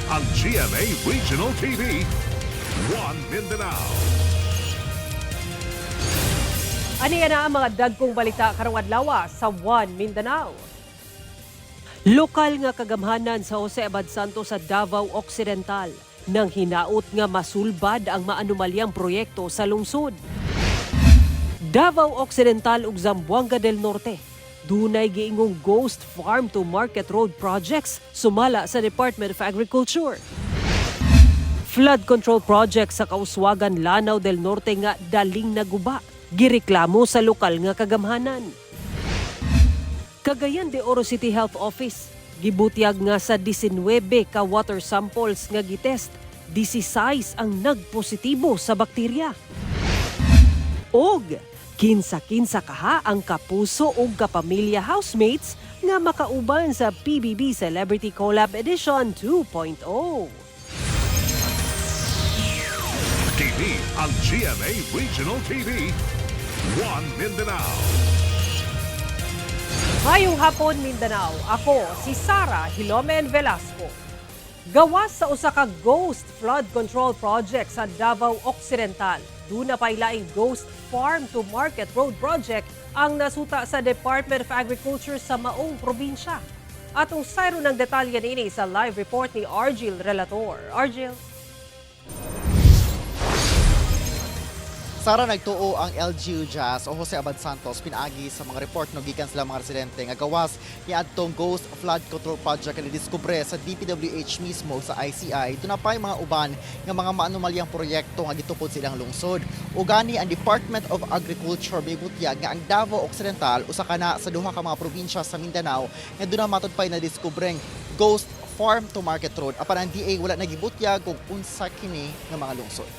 ang GMA Regional TV, One Mindanao. Aniya na ang mga dagkong balita karong adlaw sa One Mindanao. Lokal nga kagamhanan sa Jose Abad Santos sa Davao Occidental nang hinaot nga masulbad ang maanumalyang proyekto sa lungsod. Davao Occidental ug Zamboanga del Norte dunay giingong ghost farm to market road projects sumala sa Department of Agriculture. Flood control project sa Kauswagan, Lanao del Norte nga daling naguba, gireklamo sa lokal nga kagamhanan. Cagayan de Oro City Health Office gibutyag nga sa 19 ka water samples nga gitest, 16 ang nagpositibo sa bakterya. Og kinsa-kinsa kaha ang kapuso ug kapamilya housemates nga makauban sa PBB Celebrity Collab Edition 2.0. Kini ang GMA Regional TV, One Mindanao. Ngayong hapon, Mindanao, ako si Sara Hilomen Velasco. Gawas sa usa ka ghost flood control project sa Davao Occidental, doon na pailaing ghost farm to market road project ang nasuta sa Department of Agriculture sa maong probinsya. Atong sayro ng detalye nini sa live report ni Argil Relator. Argil. Sara, nagtuo ang LGU Jazz o Jose Abad Santos pinaagi sa mga report no gikan sila mga residente nga gawas ni adtong ghost flood control project na diskubre sa DPWH mismo sa ICI. Ito na pa mga uban nga mga maanumalyang proyekto nga gitukod silang lungsod. Ugani ang Department of Agriculture mibutyag nga ang Davao Occidental usa kana sa duha ka mga probinsya sa Mindanao nga doon na matudpay na diskubreng ghost farm to market road. Apan ang DA wala nagibutyag kung unsa kini nga mga lungsod.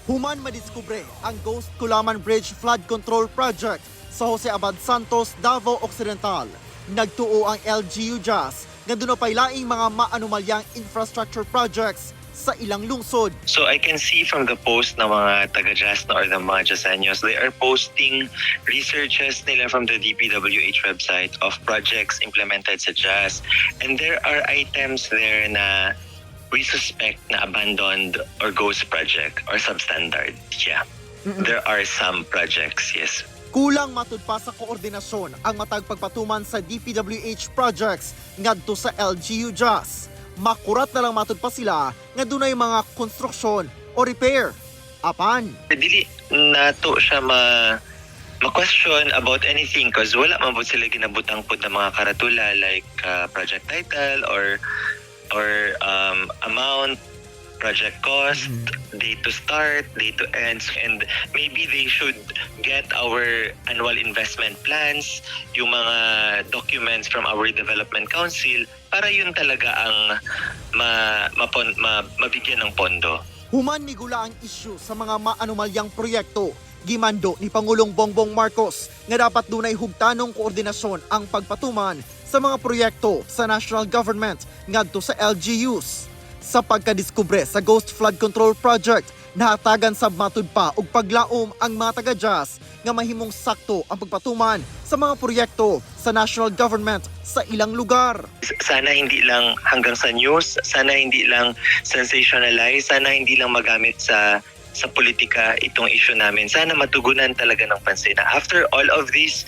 Human madiskubre ang Ghost Kulaman Bridge Flood Control Project sa Jose Abad Santos, Davao Occidental. Nagtuo ang LGU Jazz nga doon na pailaing mga maanumalyang infrastructure projects sa ilang lungsod. So I can see from the post ng mga taga-Jazz or the mga Jazzeños, they are posting researches nila from the DPWH website of projects implemented sa Jazz. And there are items there na we suspect na abandoned or ghost project or substandard. Yeah. There are some projects, yes. Kulang matud pa sa koordinasyon ang matag pagpatuman sa DPWH projects ngadto sa LGU Jazz. Makurat na lang matud pa sila nga dunay mga konstruksyon o repair. Apan, Dili nato siya ma-question about anything because wala man po sila ginabutang po ng mga karatula like project title or amount, project cost, date to start, date to end, and maybe they should get our annual investment plans, yung mga documents from our development council para yun talaga ang mabigyan ng pondo. human migula ang issue sa mga maanumalyang proyekto. Gimando ni Pangulong Bongbong Marcos nga dapat dunay hugtanong koordinasyon ang pagpatuman sa mga proyekto sa national government ngadto sa LGUs. Sa pagkadiskubre sa Ghost Flood Control Project, nahatagan sab matud pa og paglaom ang mga taga-Jazz nga mahimong sakto ang pagpatuman sa mga proyekto sa national government sa ilang lugar. Sana hindi lang hanggang sa news, sana hindi lang sensationalize, sana hindi lang magamit sa politika itong issue namin. Sana matugunan talaga ng pansin. After all of these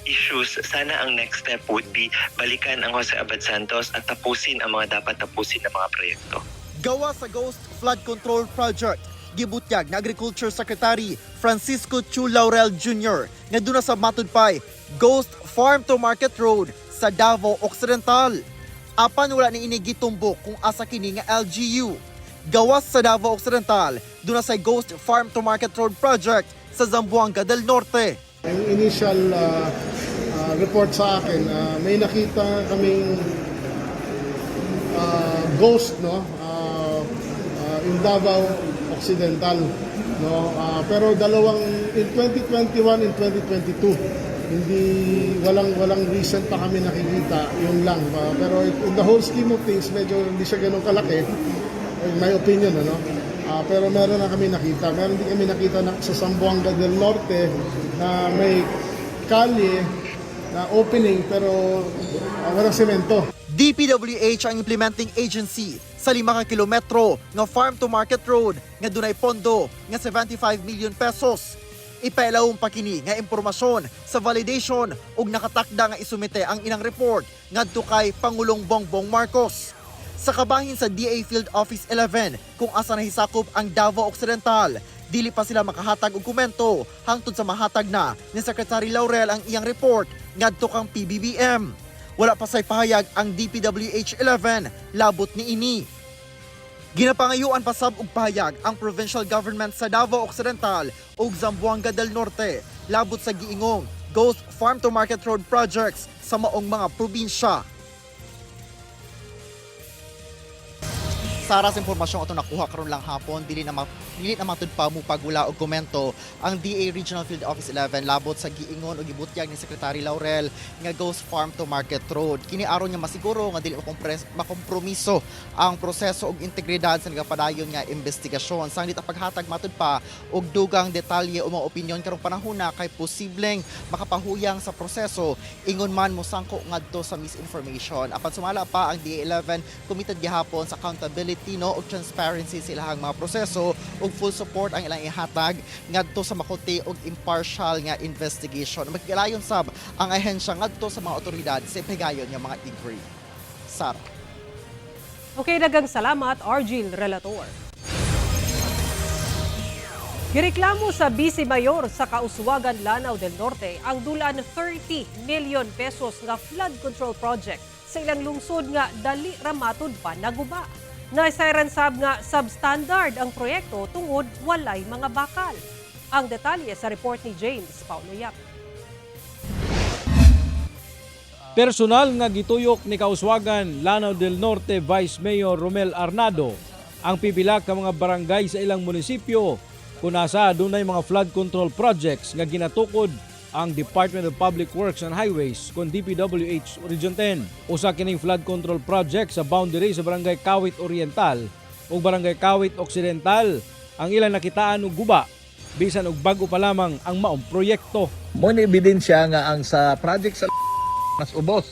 issues, sana ang next step would be balikan ang Jose Abad Santos at tapusin ang mga dapat tapusin na mga proyekto. Gawa sa Ghost Flood Control Project, gibutyag na Agriculture Secretary Francisco Chu Laurel Jr. nga doon sa matudpay Ghost Farm to Market Road sa Davao Occidental. Apan wala ni inigitumbok kung asa kini nga LGU. Gawas sa Davao Occidental, doon sa Ghost Farm to Market Road Project sa Zamboanga del Norte. Ang initial report sa akin, may nakita kaming ghost in Davao Occidental, pero dalawang in 2021 and 2022 walang recent pa kami nakikita, yun lang, pero in the whole scheme of things medyo hindi siya ganun kalaki in my opinion, pero meron na kami nakita. Meron din kami nakita sa Zamboanga del Norte na may kalye na opening pero walang semento. DPWH ang implementing agency sa 5 ka kilometro nga farm-to-market road nga dunay pondo nga 75 million pesos. Ipailawong pa kini nga impormasyon sa validation ug nakatakda nga isumite ang inang report ngadto kay Pangulong Bongbong Marcos. Sa kabahin sa DA Field Office 11 kung asa nahisakop ang Davao Occidental, dili pa sila makahatag og komento hangtod sa mahatag na ni Secretary Laurel ang iyang report ngadto kang PBBM. Wala pa say pahayag ang DPWH 11 labot ni ini. Ginapangayuan pa sab og pahayag ang provincial government sa Davao Occidental ug Zamboanga del Norte labot sa giingong Ghost Farm to Market Road projects sa maong mga probinsya. Sa impormasyon ato nakuha karon lang hapon, dili na matud pa mo pagwala og komento ang DA Regional Field Office 11 labot sa giingon og gibutyag ni Secretary Laurel nga Ghost Farm to Market Road. Kini aron nga masiguro nga dili makompromiso ang proseso ug integridad sa nagapadayon nga investigasyon. Sang dita paghatag matud pa og dugang detalye o mga opinyon karong panahona kay posibleng makapahuyang sa proseso ingon man mosangko ngadto sa misinformation. Apan sumala pa ang DA 11 committed gihapon sa accountability o transparency sa ilang mga proseso ug full support ang ilang ihatag ngadto sa makuti ug impartial nga investigation. Magigalayon sab ang ahensya ngadto sa mga otoridad sa ipigayon nga mga inquiry. Sara. Okay, dagang salamat, Argil Relator. Gireklamo sa Vice Mayor sa Kauswagan, Lanao del Norte ang dulan 30 million pesos nga flood control project sa ilang lungsod nga dali ramatod pa naguba. Naisayran sab nga substandard ang proyekto tungod walay mga bakal. Ang detalye sa report ni James Paulo Yap. Personal nga gituyok ni Kauswagan, Lanao del Norte Vice Mayor Romel Arnado ang pipila ka mga barangay sa ilang munisipyo kung nasa dunay mga flood control projects nga ginatukod ang Department of Public Works and Highways kon DPWH Region 10. Usa kining flood control project sa boundary sa Barangay Kawit Oriental ug Barangay Kawit Occidental ang ilang nakitaan og guba bisan og bag-o pa lamang ang maong proyekto. Mo ni ebidensya nga ang sa project sa mas ubos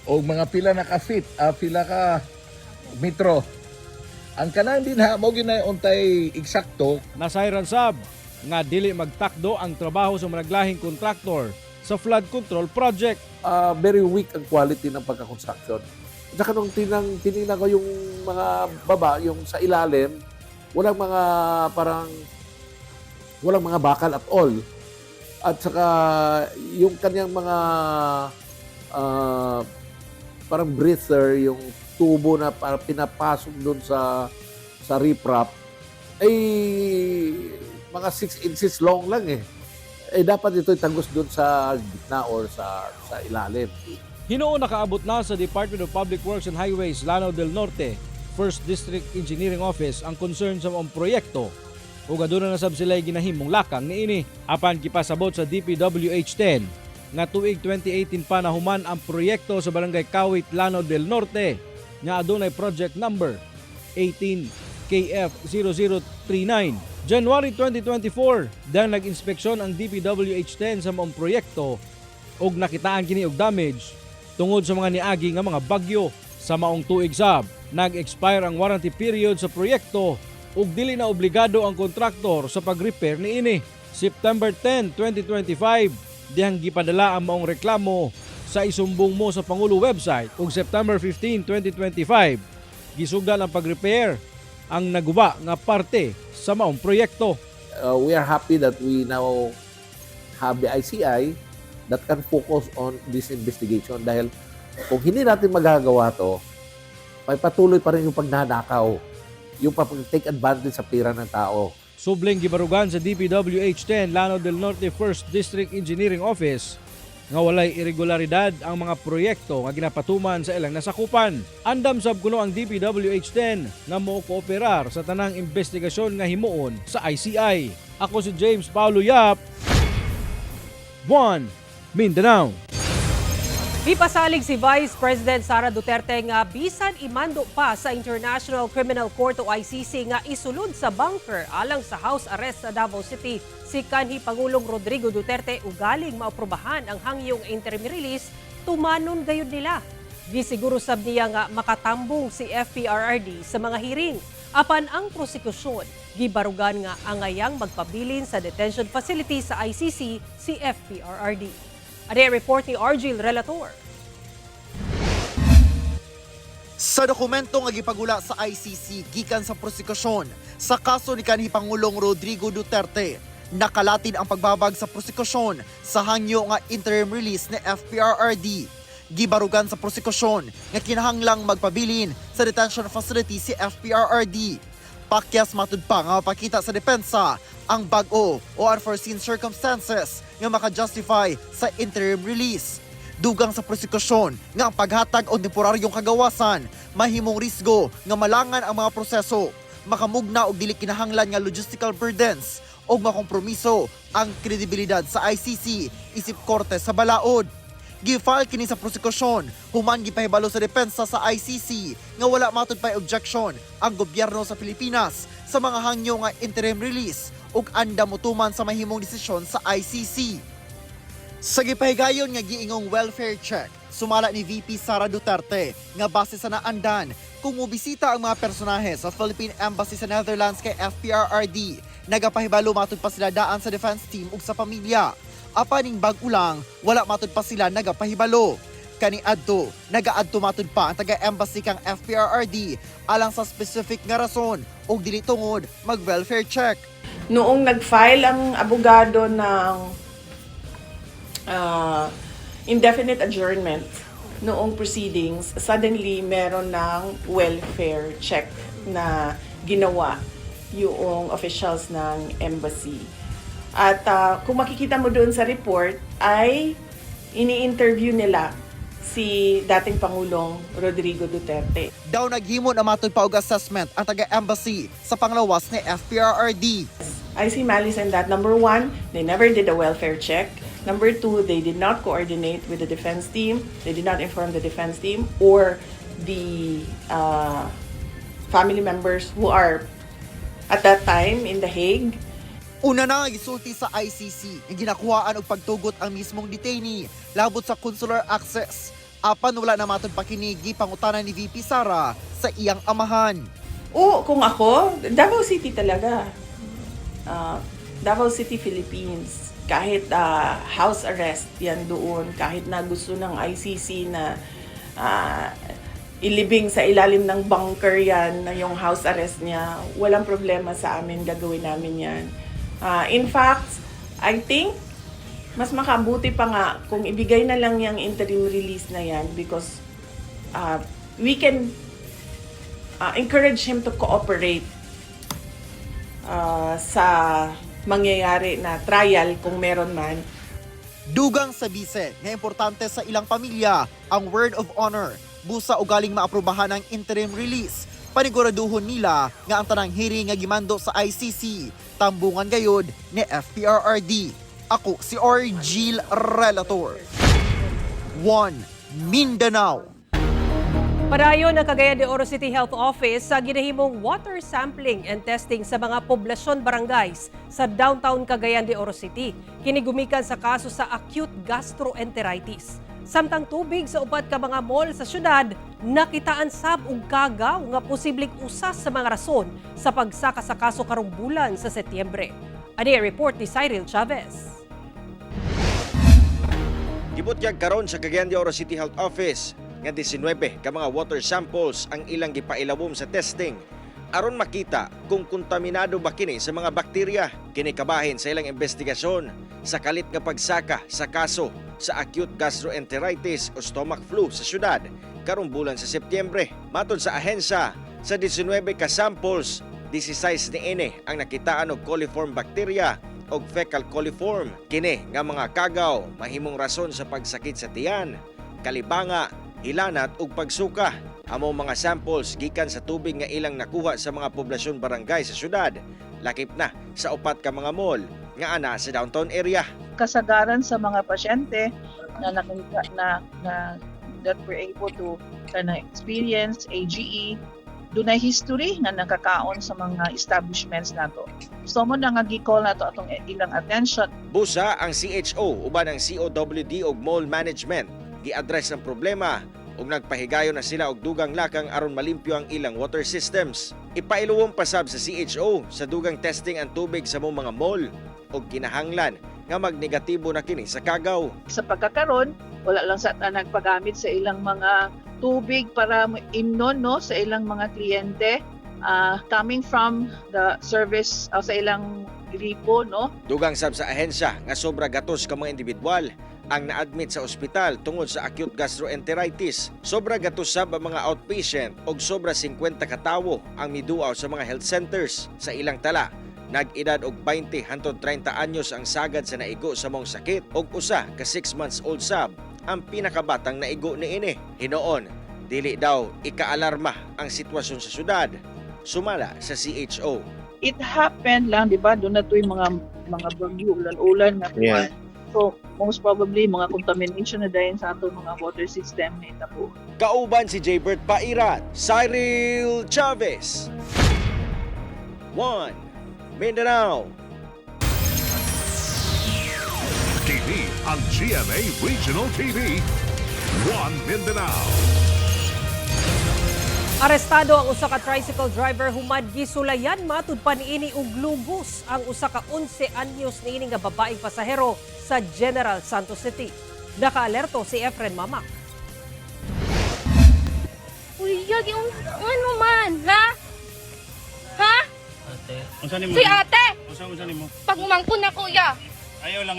o mga pila na ka-feet, pila ka metro. Ang kanang din ha, mo ginay untay eksakto. Nasayran sab nga dili magtakdo ang trabaho sa managlahing kontraktor sa flood control project. Very weak ang quality ng pagka-construction. At saka nung tinignan ko yung mga baba, yung sa ilalim, walang mga bakal at all. At saka yung kanyang mga parang breather, yung tubo na pinapasok doon sa riprap, ay mga 6 inches long lang eh. Dapat ito itagos doon sa gitna or sa ilalim. Hinuon nakaabot na sa Department of Public Works and Highways Lanao del Norte, 1st District Engineering Office ang concern sa mga proyekto. Ug aduna na sab sila ginahimong lakang niini apan gipasabot sa DPWH 10 nga tuig 2018 pa nahuman ang proyekto sa Barangay Kawit, Lanao del Norte nga adunay project number 18 KF0039. January 2024, dahil nag-inspeksyon ang DPWH-10 sa maong proyekto ug nakitaan kini og damage tungod sa mga niagi nga mga bagyo. Sa maong tuig sab, nag-expire ang warranty period sa proyekto ug dili na obligado ang kontraktor sa pag-repair niini. September 10, 2025, dihang gipadala ang maong reklamo sa isumbong mo sa Pangulo website ug September 15, 2025, gisugdan ang pag-repair ang naguba nga parte sa maong proyekto. We are happy that we now have the ICI that can focus on this investigation dahil kung hindi natin magagawa to, may patuloy pa rin yung pagnanakaw, yung pag-take advantage sa pira ng tao. Subling gibarugan sa DPWH-10 Lanao del Norte 1st District Engineering Office nga walay irregularidad ang mga proyekto nga ginapatuman sa ilang nasakupan. Andam sab kuno ang DPWH-10 nga mo-kooperar sa tanang investigasyon nga himuon sa ICI. Ako si James Paulo Yap, 1 Mindanao. Gipasalig si Vice President Sara Duterte nga bisan imando pa sa International Criminal Court o ICC nga isulod sa bunker alang sa house arrest sa Davao City si kanhi Pangulong Rodrigo Duterte ugaling maoprobahan ang hangyong interim release tumanon gayud nila. Gisiguro sab niya nga makatambong si FPRRD sa mga hearing. Apan ang prosekusyon, gibarugan nga angayang magpabilin sa detention facility sa ICC si FPRRD. Ada report ni Argil Relator. Sa dokumento nga gipagula sa ICC gikan sa prosekusyon sa kaso ni kanhi Pangulong Rodrigo Duterte, nakalatin ang pagbabag sa prosekusyon sa hangyo nga interim release ni FPRRD. Gibarugan sa prosekusyon nga kinahanglang magpabilin sa detention facility si FPRRD. Pakyas matud pa nga mapakita sa depensa ang bag-o o unforeseen circumstances nga maka-justify sa interim release. Dugang sa prosekusyon nga ang paghatag o temporaryong kagawasan mahimong risgo nga malangan ang mga proseso, makamugna og dili kinahanglan nga logistical burdens o makompromiso ang kredibilidad sa ICC isip korte sa balaod. Gifile kini sa prosekusyon human gipahibalo sa depensa sa ICC nga wala matud pay objection ang gobyerno sa Pilipinas sa mga hangyo nga interim release ug anda motuman sa mahimong desisyon sa ICC. Sa gipahigayon nga giingong welfare check, sumala ni VP Sara Duterte nga base sa naandan kung mobisita ang mga personahe sa Philippine Embassy sa Netherlands kay FPRRD, nagapahibalo matud pa sila daan sa defense team ug sa pamilya. Apaning bag-o lang, wala matud pa sila nagapahibalo. Kani adto, nagaadto matud pa ang taga-embassy kang FPRRD alang sa specific nga rason ug dili tungod mag-welfare check. Noong nag-file ang abogado ng indefinite adjournment noong proceedings, suddenly meron ng welfare check na ginawa yung officials ng embassy. At kung makikita mo doon sa report, ay ini-interview nila si dating Pangulong Rodrigo Duterte. Daw naghimo na matud pa og assessment ang taga-embassy sa panglawas ni FPRRD. I see malice in that. Number one, they never did a welfare check. Number two, they did not coordinate with the defense team. They did not inform the defense team or the family members who are at that time in The Hague. Una na gisulti sa ICC nga ginakuhaan og pagtugot ang mismong detainee labot sa consular access. Apan wala na matud pa kini gipangutanan ni VP Sara sa iyang amahan. Oo, kung ako, Davao City talaga. Davao City, Philippines. Kahit house arrest yan doon, kahit na gusto ng ICC na ilibing sa ilalim ng bunker yan na yung house arrest niya, walang problema sa amin, gagawin namin yan. In fact, I think mas makabuti pa nga kung ibigay na lang yung interim release na yan because we can encourage him to cooperate sa mangyayari na trial kung meron man. Dugang sa bise nga importante sa ilang pamilya ang word of honor busa ugaling maaprubahan ang interim release. Paniguraduhon nila nga ang tanang hearing nga gimando sa ICC tambungan gayod ni FPRRD. Ako si Argil Relator. 1 Mindanao. Padayon ang Cagayan de Oro City Health Office sa ginahimong water sampling and testing sa mga poblasyon barangays sa downtown Cagayan de Oro City. Kinigumikan sa kaso sa acute gastroenteritis. Samtang tubig sa upat ka mga mall sa syudad, nakitaan sab og kagaw nga posibleng usas sa mga rason sa pagsaka sa kaso karong bulan sa Setyembre. Ani report ni Cyril Chavez. Gibutyag karon sa Cagayan de Oro City Health Office nga 19 ka mga water samples ang ilang gipailawom sa testing aron makita kung kontaminado ba kini sa mga bakterya. Kini kabahin sa ilang investigasyon sa kalit nga pagsaka sa kaso sa acute gastroenteritis o stomach flu sa syudad karong bulan sa Setyembre. Matod sa ahensya, sa 19 ka samples, 16 niini ang nakitaan og coliform bacteria o fecal coliform. Kini nga mga kagaw mahimong rason sa pagsakit sa tiyan, kalibanga, hilanat ug pagsuka. Amo mga samples gikan sa tubig nga ilang nakuha sa mga poblasyon barangay sa syudad, lakip na sa upat ka mga mall nga ana sa downtown area. Kasagaran sa mga pasyente na that we're able to experience AGE, dunay history na nakakaon sa mga establishments nato. So mo na nga gi-call nato atong ilang attention. Busa ang CHO uban ang COWD ug mall management gi-address ang problema ug nagpahigayon na sila og dugang lakang aron malimpyo ang ilang water systems. Ipailuwong pasab sa CHO sa dugang testing ang tubig sa mga mall ug kinahanglan nga magnegatibo na kini sa kagaw. Sa pagkakaroon, wala lang sa nagpagamit sa ilang mga tubig para imnon no sa ilang mga kliyente coming from the service sa ilang gripo no. Dugang sab sa ahensya nga sobra gatos ka mga individual ang na-admit sa ospital tungod sa acute gastroenteritis. Sobra gatos sab ang mga outpatient og sobra 50 ka tawo ang miduaw sa mga health centers. Sa ilang tala, nag-edad og 20 hangtod 30 anyos ang sagad sa naigo sa mong sakit og usa ka 6 months old sab ang pinakabatang naigo niini. Hinoon, dili daw ikaalarma ang sitwasyon sa syudad. Sumala sa CHO. It happened lang, di ba? Doon na ito yung mga bagyo, ulan-ulan na buwan. So, most probably, mga contamination na dahil sa ato mga water system na itapo. Kauban si Jaybert Pairat, Cyril Chavez. 1. Mindanao. TV ang GMA Regional TV. 1 Mindanao. Arestado ang usa ka tricycle driver human gisulayan matud pa niini og lugos ang usa ka 11 anyos niini nga babaeng pasahero sa General Santos City. Nakaalerto si Efren Mamak. Uy, yagi ano man, ha? Ha? Ate. Si ate! Unsa nimo? Pagmangko na kuya. Ayaw lang.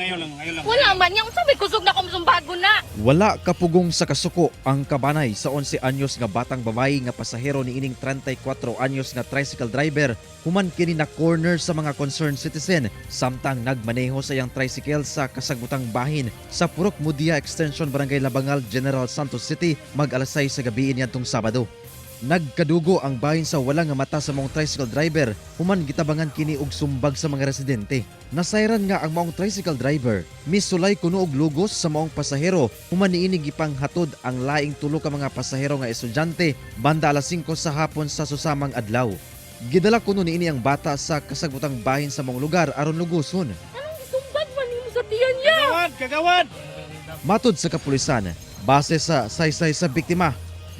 Wala man yang sabi kusog na kumsumbago na. Wala kapugong sa kasuko ang kabanay sa 11 anyos nga batang babae nga pasahero ni ining 34 anyos nga tricycle driver human kini na corner sa mga concerned citizen samtang nagmaneho sa iyang tricycle sa kasagutang bahin sa Purok Mudia Extension Barangay Labangal, General Santos City mag-alas 6 sa gabi niyadtong Sabado. Nagkadugo ang bahin sa wala nga mata sa maong tricycle driver human gitabangan kini og sumbag sa mga residente. Nasayran nga ang maong tricycle driver misulay kuno og lugos sa maong pasahero human niini gipanghatod ang laing tulo ka mga pasahero nga estudyante banda alas 5 sa hapon sa susamang adlaw. Gidala kuno niini ang bata sa kasagutang bahin sa maong lugar aron lugoson. Anong gisumbag man nimo sa tiyan niya? Kagawad! Matud sa kapulisan, base sa saysay sa biktima,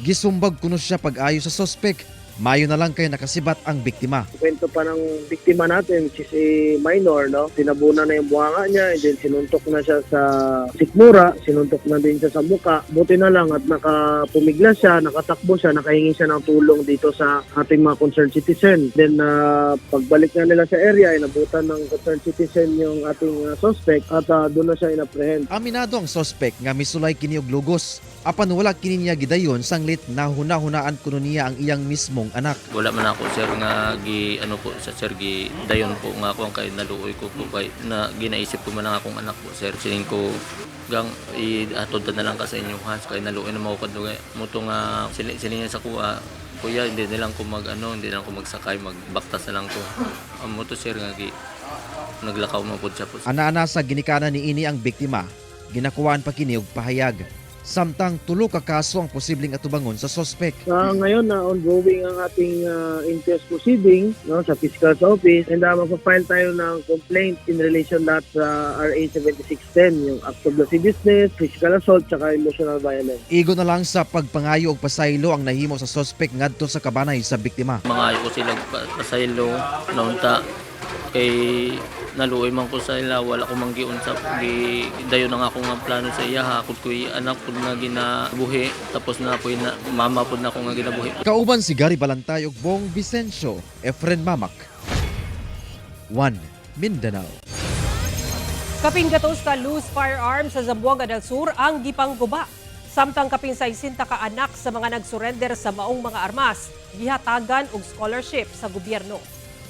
gisumbag kuno siya pag-ayo sa suspek. Mayo na lang kay nakasibat ang biktima. Kwento pa ng biktima natin, which is a minor, no? Tinabunan na yung buhanga niya, and then sinuntok na siya sa sikmura, sinuntok na din siya sa muka. Buti na lang at nakapumigla siya, nakatakbo siya, nakahingi siya ng tulong dito sa ating mga concerned citizen. Then pagbalik na nila sa area, inabutan ng concerned citizen yung ating suspect at doon na siya inapprehend. Aminado ang suspect nga misulay kini og lugos. Apan wala kini niya gidayon sanglit na hunahunaan kuno niya ang iyang mismong anak. Wala man ako sir nga gi dayon po nga ako ang kay naluoy ko po kay na ginaisip ko man ang akong anak po sir. Sining ko gang iatod na lang ka sa inyong hands kay naluoy na mao kadto mo to nga siling sa kuha. Kuya hindi na lang ko hindi na lang ko magsakay magbaktas na lang ko. Mo to sir nga naglakaw mo pud siya po. Ana-ana sa ginikanan niini ang biktima. Ginakuwaan pa kini og pahayag. Samtang tulo ka kaso ang posibleng atubangon sa suspect. Ngayon na ongoing ang ating inquest proceeding no, sa Fiscal's Office and magpa-file tayo ng complaint in relation that sa RA 7610, yung act of lascivious business, physical assault, saka emotional violence. Igo na lang sa pagpangayo og pasaylo ang nahimo sa suspect ngadto sa kabanay sa biktima. Mga ko sila pasaylo naunta kay naluoy man ko sa ila wala ko manggiun sa dayon na nga ako nga plano sa iya hakot ko anak ko nga ginabuhi tapos na po na mama po na ako nga ginabuhi. Kauban si Gary Balantay ug Bong Vicencio, Efren Mamak. 1 Mindanao. Kapin gatos ka loose firearms sa Zamboanga del Sur ang gipangguba. Samtang kapin 60 ka anak sa mga nagsurrender sa maong mga armas, gihatagan og scholarship sa gobyerno.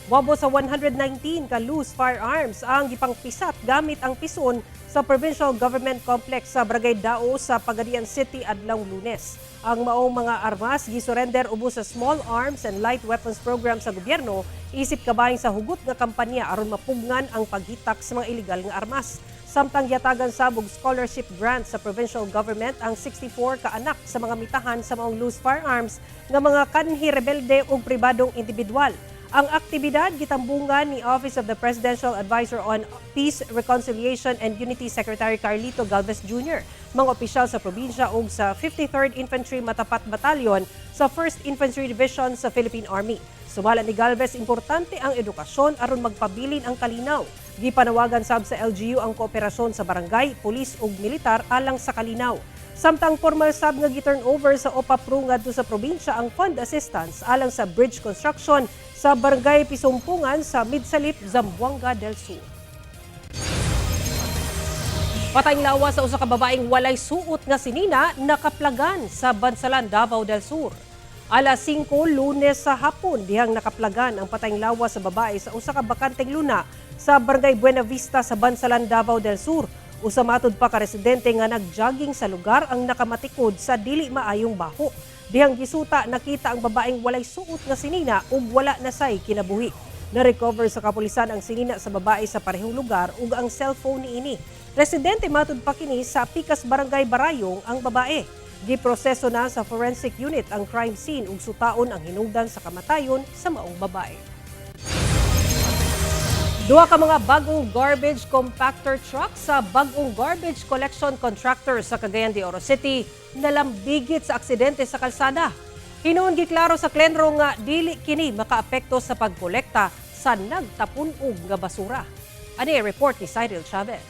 Wabo sa 119 ka loose firearms ang gipangpisat gamit ang pison sa Provincial Government Complex sa Barangay Dao sa Pagadian City adlawng Lunes. Ang maong mga armas gisurrender ubos sa Small Arms and Light Weapons Program sa gobyerno isip kabahin sa hugot nga kampanya aron mapugnan ang paghitak sa mga illegal nga armas. Samtang yatagan sabog scholarship grant sa provincial government ang 64 ka anak sa mga mitahan sa maong loose firearms nga mga kanhi rebelde o pribadong individual. Ang aktibidad gitambungan ni Office of the Presidential Advisor on Peace, Reconciliation and Unity Secretary Carlito Galvez Jr., mga opisyal sa probinsya ug sa 53rd Infantry Matapat Battalion sa 1st Infantry Division sa Philippine Army. Sumala ni Galvez, importante ang edukasyon aron magpabilin ang kalinaw. Gipanawagan sab sa LGU ang kooperasyon sa barangay, pulis ug militar alang sa kalinaw. Samtang formal sab nga gi-turnover sa OPAPRO ngadto sa probinsya ang fund assistance alang sa bridge construction sa Barangay Pisumpungan sa Midsalip, Zamboanga del Sur. Patayng lawas sa usa ka babaeng walay suot nga sinina nakaplagan sa Bansalan, Davao del Sur. Alas 5 Lunes sa hapon dihang nakaplagan ang patayng lawas sa babae sa usa ka bakanteng luna sa Barangay Buena Vista sa Bansalan, Davao del Sur. Usa matud pa ka residente nga nagjogging sa lugar ang nakamatikod sa dili maayong baho. Dihang gisuta, nakita ang babaeng walay suot nga sinina ug wala na say kinabuhi. Na-recover sa kapulisan ang sinina sa babae sa parehong lugar ug ang cellphone niini. Residente matud pa kini sa Pikas Barangay Barayong ang babae. Giproseso na sa forensic unit ang crime scene ug sutaon ang hinungdan sa kamatayon sa maong babae. Duha ka mga bagong garbage compactor truck sa bagong garbage collection contractor sa Cagayan de Oro City nalambigit sa aksidente sa kalsada. Hinuon giklaro sa Klenro nga dili kini makaapekto sa pagkolekta sa nagtapunog nga basura. Ani report ni Cyril Chavez.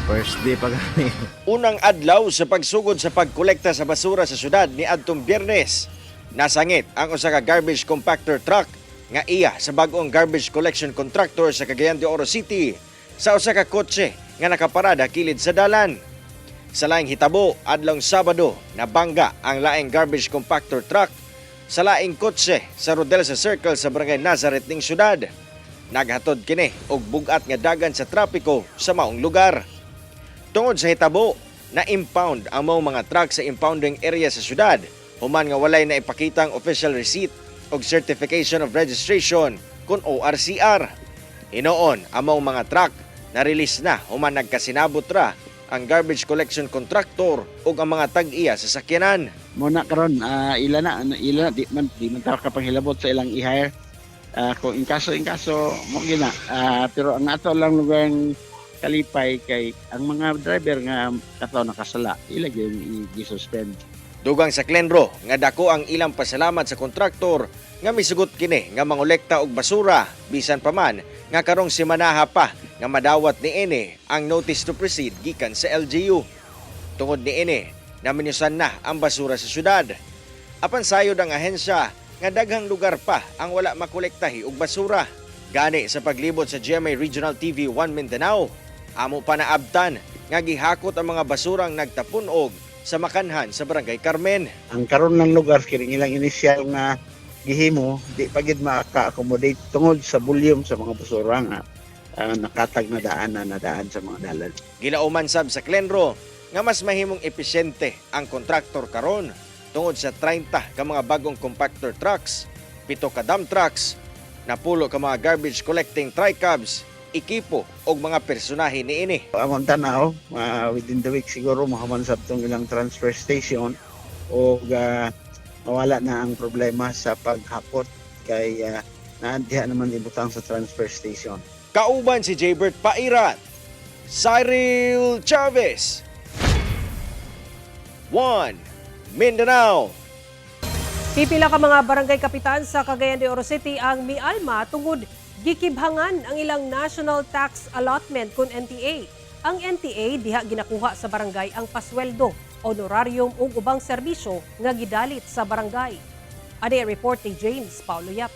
First day pa gani. Unang adlaw sa pagsugod sa pagkolekta sa basura sa syudad ni adtong Biyernes. Nasangit ang usa ka garbage compactor truck nga iya sa bagong garbage collection contractor sa Cagayan de Oro City sa usa ka kotse nga nakaparada kilid sa dalan. Sa laing hitabo, adlong Sabado, nabangga ang laing garbage compactor truck sa laing kotse sa Rodelsa Circle sa Barangay Nazareth ning syudad. Naghatod kini og bugat nga dagan sa trapiko sa maong lugar. Tungod sa hitabo, na-impound ang mga truck sa impounding area sa syudad, human nga walay na ipakitang official receipt o Certification of Registration kun ORCR. Inoon, among mga truck na-release na human nagkasinabot ra ang garbage collection contractor o ang mga tag-iya sa sakyanan. Muna karon ila na di man tayo kapanghilabot sa ilang i-hire. Kung in kaso mo gina pero ang ato lang lugar kalipay kay ang mga driver nga kataw nakasala ila gyud i-suspend. Dugang sa Klenro nga dako ang ilang pasalamat sa kontraktor nga misugot kini nga mangolekta og basura bisan pa man nga karong simanaha pa nga madawat niini ang notice to proceed gikan sa LGU. Tungod niini naminusan na ang basura sa syudad. Apan sayod ang ahensya nga daghang lugar pa ang wala makolektahi og basura. Gani sa paglibot sa GMA Regional TV 1 Mindanao, amo pa naabtan nga gihakot ang mga basurang nagtapunog sa makanhan sa Barangay Carmen. Ang karon ng lugar kining ilang inisyal nga gihimo di pagid maka-accommodate tungod sa volume sa mga basura nga nakatag na daan sa mga dalan. Gilauman sab sa Klenro nga mas mahimong epesyente ang kontraktor karon tungod sa 30 ka mga bagong compactor trucks, 7 ka dump trucks, napulo ka mga garbage collecting tricabs, ekipo o mga personahe niini. Among tanaw, within the week siguro mahaman sa itong ilang transfer station o mawala na ang problema sa paghapot kay naantihan naman ibutang sa transfer station. Kauban si Jaybert Pairat, Cyril Chavez, 1 Mindanao. Pipila ka mga barangay kapitan sa Cagayan de Oro City ang mialma tungod gikibhangan ang ilang National Tax Allotment kun NTA. Ang NTA diha ginakuha sa barangay ang pasweldo, honorarium ug ubang serbisyo nga gidalit sa barangay. Ani report ni James Paulo Yap.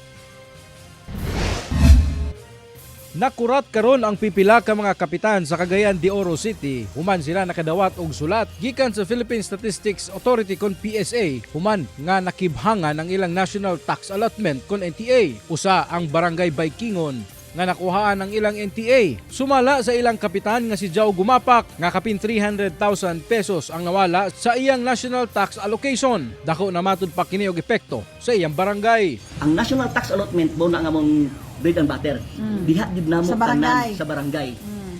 Nakurat karon ang pipila ka mga kapitan sa Cagayan de Oro City. Human sila nakadawat og sulat gikan sa Philippine Statistics Authority kon PSA. Human nga nakibhangan ang ilang National Tax Allotment kon NTA. Usa ang Barangay Baikingon, nga nakuhaan ang ilang NTA. Sumala sa ilang kapitan nga si Joe Gumapak nga kapin 300,000 pesos ang nawala sa iyang national tax allocation. Dako na matud pa kini og epekto sa iyang barangay. Ang national tax allotment mo na nga mong bread and butter. Diha gid namo tanan sa barangay.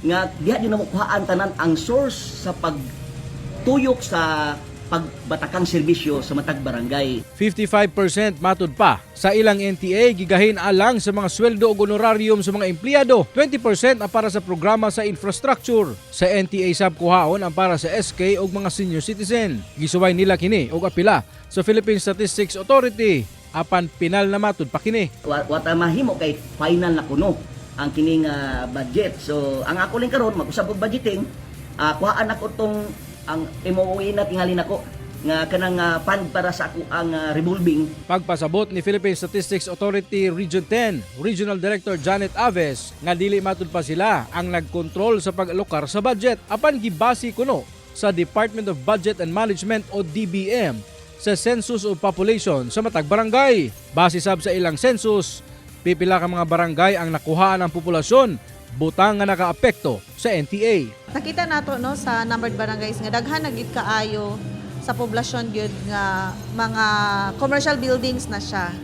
Nga diha gid namo kuhaan tanan ang source sa pagtuyok sa pagbatakang serbisyo sa matag barangay. 55% matud pa sa ilang NTA gigahin alang sa mga sweldo ug honorarium sa mga empleyado. 20% ang para sa programa sa infrastructure. Sa NTA subkuhaon ang para sa SK ug mga senior citizen. Gisuway nila kini og apila sa Philippine Statistics Authority apan pinal na matud pa kini. Wata mahimo kay final na kuno ang kining budget. So ang ako lang karon mag-usab og budgeting, kuhaan ako tong ang MOE na tingali nako nga kanang fund para sa ako ang revolving. Pagpasabot ni Philippine Statistics Authority Region 10, Regional Director Janet Aves nga dili matud pa sila ang nagkontrol sa pag-alokar sa budget apan gibase kuno sa Department of Budget and Management o DBM sa Census of Population sa matag barangay. Base sab sa ilang census, pipila ka mga barangay ang nakuhaan ng populasyon butang nga nakaapekto sa NTA. Nakita nato no sa numbered barangays nga daghan na gid kaayo sa poblasyon gyud nga mga commercial buildings na siya.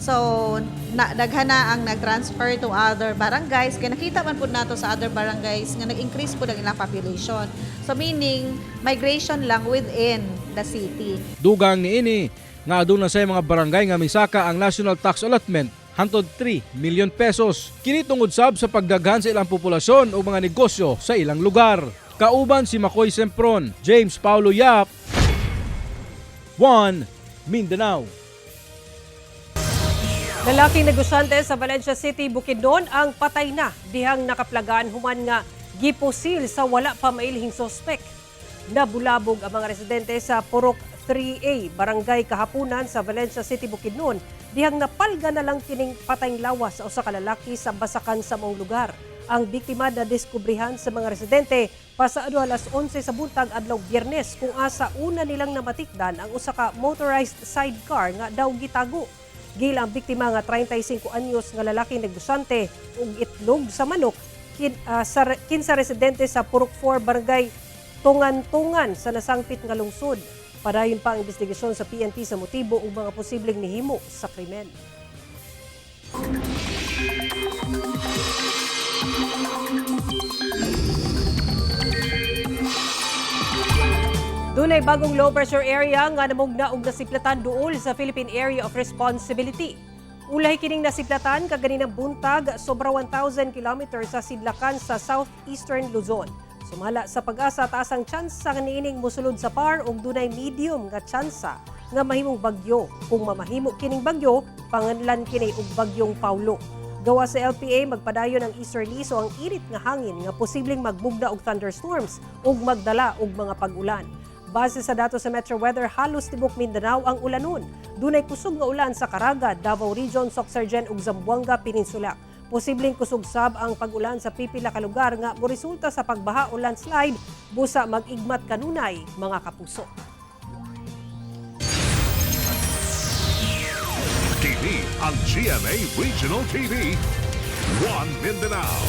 So daghan na ang nag-transfer to other barangays kay nakita man pud nato sa other barangays nga nag-increase pud ang ilang population. So meaning migration lang within the city. Dugang niini nga aduna sa mga barangay nga misaka ang national tax allotment hantod 3 million pesos. Kini tungod sab sa pagdaghan sa ilang populasyon o mga negosyo sa ilang lugar. Kauban si Makoy Sempron, James Paulo Yap, 1 Mindanao. Lalaking negosyante sa Valencia City, Bukidnon ang patay na dihang nakaplagan human nga gipusil sa wala pa mailhing sospek. Nabulabog ang mga residente sa Purok 3A, Barangay Kahapunan sa Valencia City, Bukidnon, dihang napalga na lang kining patayng lawas sa usa ka lalaki sa basakan sa maong lugar. Ang biktima na diskubrihan sa mga residente pasaado alas 11 sa buntag adlaw Biyernes kung asa una nilang namatikdan ang usa ka motorized sidecar nga daw gitago. Gil ang biktima nga 35 anyos nga lalaking negosyante ug itlog sa manok kinsa residente sa Purok 4 Barangay Tungan-Tungan sa nasangpit nga lungsod. Padayon pa ang investigasyon sa PNP sa motibo ug mga posibleng nihimo sa krimen. Dunay bagong low pressure area nga namugna og nasiplatan duol sa Philippine Area of Responsibility. Ulay kining nasiplatan kaganinang buntag sobra 1,000 kilometers sa sidlakan sa southeastern Luzon. Sumala sa pag-asa taas ang tsansa nga niining mosulod sa PAR ug dunay medium nga tsansa nga mahimong bagyo. Kung mamahimo kining bagyo, panganlan kini og bagyong Paulo. Gawa sa LPA magpadayon ang easterly so ang init nga hangin nga posibleng magbugda og thunderstorms ug magdala og mga pag-ulan. Base sa datos sa Metro Weather, halos tibok Mindanao ang ulanon. Dunay kusog nga ulan sa Caraga, Davao Region, Soccergen ug Zamboanga Peninsula. Posibleng kusog sab ang pag-ulan sa pipila ka lugar nga moresulta sa pagbaha o landslide busa mag-igmat kanunay mga kapuso. TV ang GMA Regional TV, 1 Mindanao.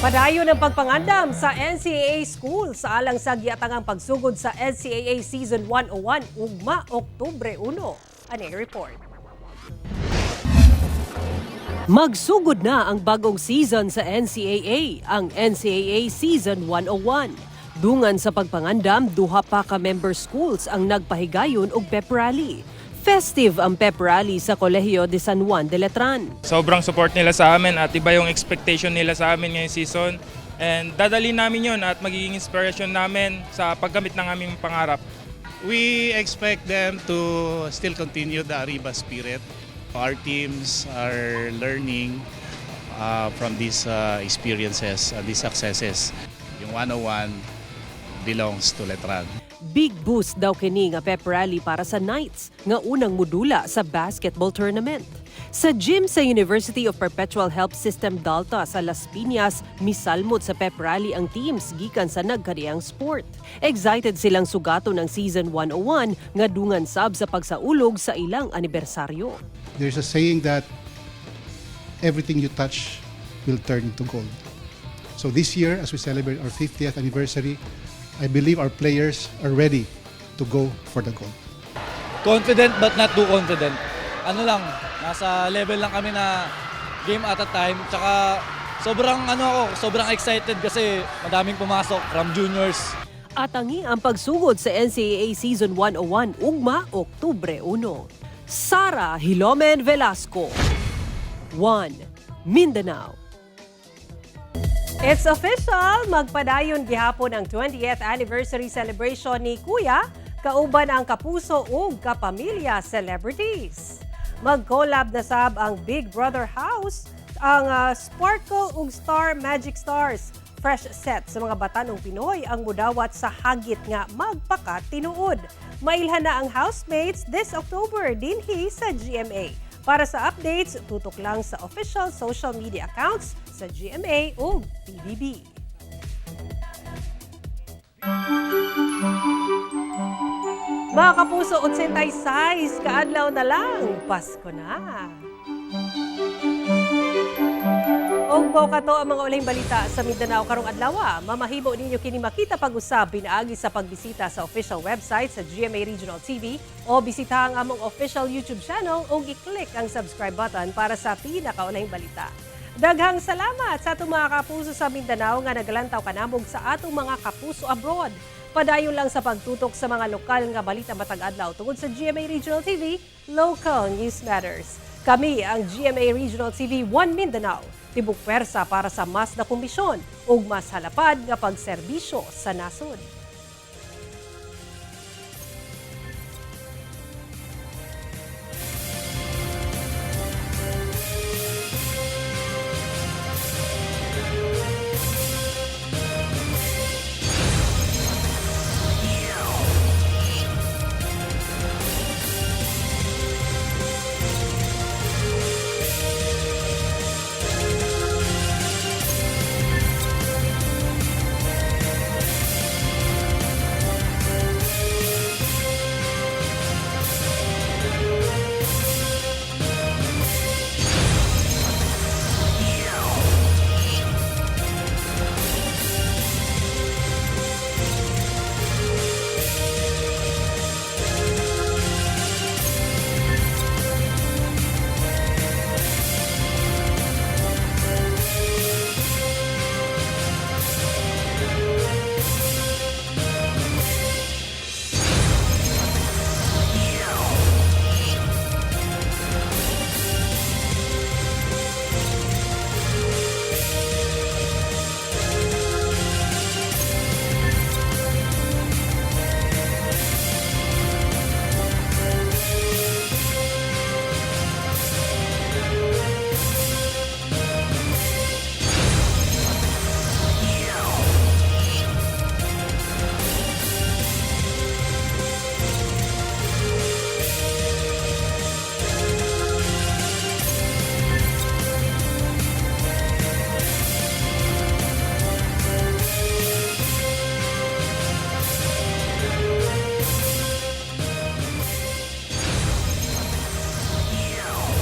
Padayon ang pagpangandam sa NCAA School sa alang sa giatangang pagsugod sa NCAA Season 101 ugma Oktubre 1. Ani report. Magsugod na ang bagong season sa NCAA, ang NCAA Season 101. Dungan sa pagpangandam, duha pa ka member schools ang nagpahigayon og pep rally. Festive ang pep rally sa Kolehiyo de San Juan de Letran. Sobrang support nila sa amin at iba yung expectation nila sa amin ngayong season. And dadali namin yun at magiging inspiration namin sa paggamit ng aming pangarap. We expect them to still continue the Arriba spirit. Our teams are learning from these experiences, these successes. Yung 101 belongs to Letran. Big boost daw kini nga pep rally para sa Knights nga unang modula sa basketball tournament. Sa gym sa University of Perpetual Health System Dalta sa Las Piñas, misalmot sa pep rally ang teams gikan sa nagkadiang sport. Excited silang sugato ng Season 101 nga dungan sab sa pagsaulog sa ilang anibersaryo. There's a saying that everything you touch will turn into gold. So this year, as we celebrate our 50th anniversary, I believe our players are ready to go for the gold. Confident but not too confident. Ano lang, nasa level lang kami na game at a time. Tsaka sobrang excited kasi madaming pumasok from juniors. At ang pagsugod sa NCAA Season 101 ugma Oktubre 1. Sara Hilomen Velasco, 1 Mindanao. It's official! Magpadayon gihapon ang 20th anniversary celebration ni Kuya, kauban ang kapuso ug kapamilya celebrities. Mag-collab na sab ang Big Brother House, ang Sparkle ug Star Magic Stars. Fresh set sa mga batanong Pinoy ang mudawat sa hagit nga magpakatinuod. Mailhan na ang housemates this October dinhi sa GMA. Para sa updates, tutok lang sa official social media accounts sa GMA ug PBB. Mga kapuso, 86 kaadlaw na lang, Pasko na. Og mao kato ang mga uling balita sa Mindanao karong adlaw. Mamahimo ninyo kini makita pag-usab pinaagi sa pagbisita sa official website sa GMA Regional TV o bisita ang among official YouTube channel o i-click ang subscribe button para sa pinakauling balita. Daghang salamat sa atong mga kapuso sa Mindanao nga naglantaw kanamog sa atong mga kapuso abroad. Padayon lang sa pagtutok sa mga lokal nga balita matag adlaw tungod sa GMA Regional TV, Local News Matters. Kami ang GMA Regional TV 1 Mindanao. Tibok pwersa para sa mas na komisyon ug mas halapad nga pagserbisyo sa nasod.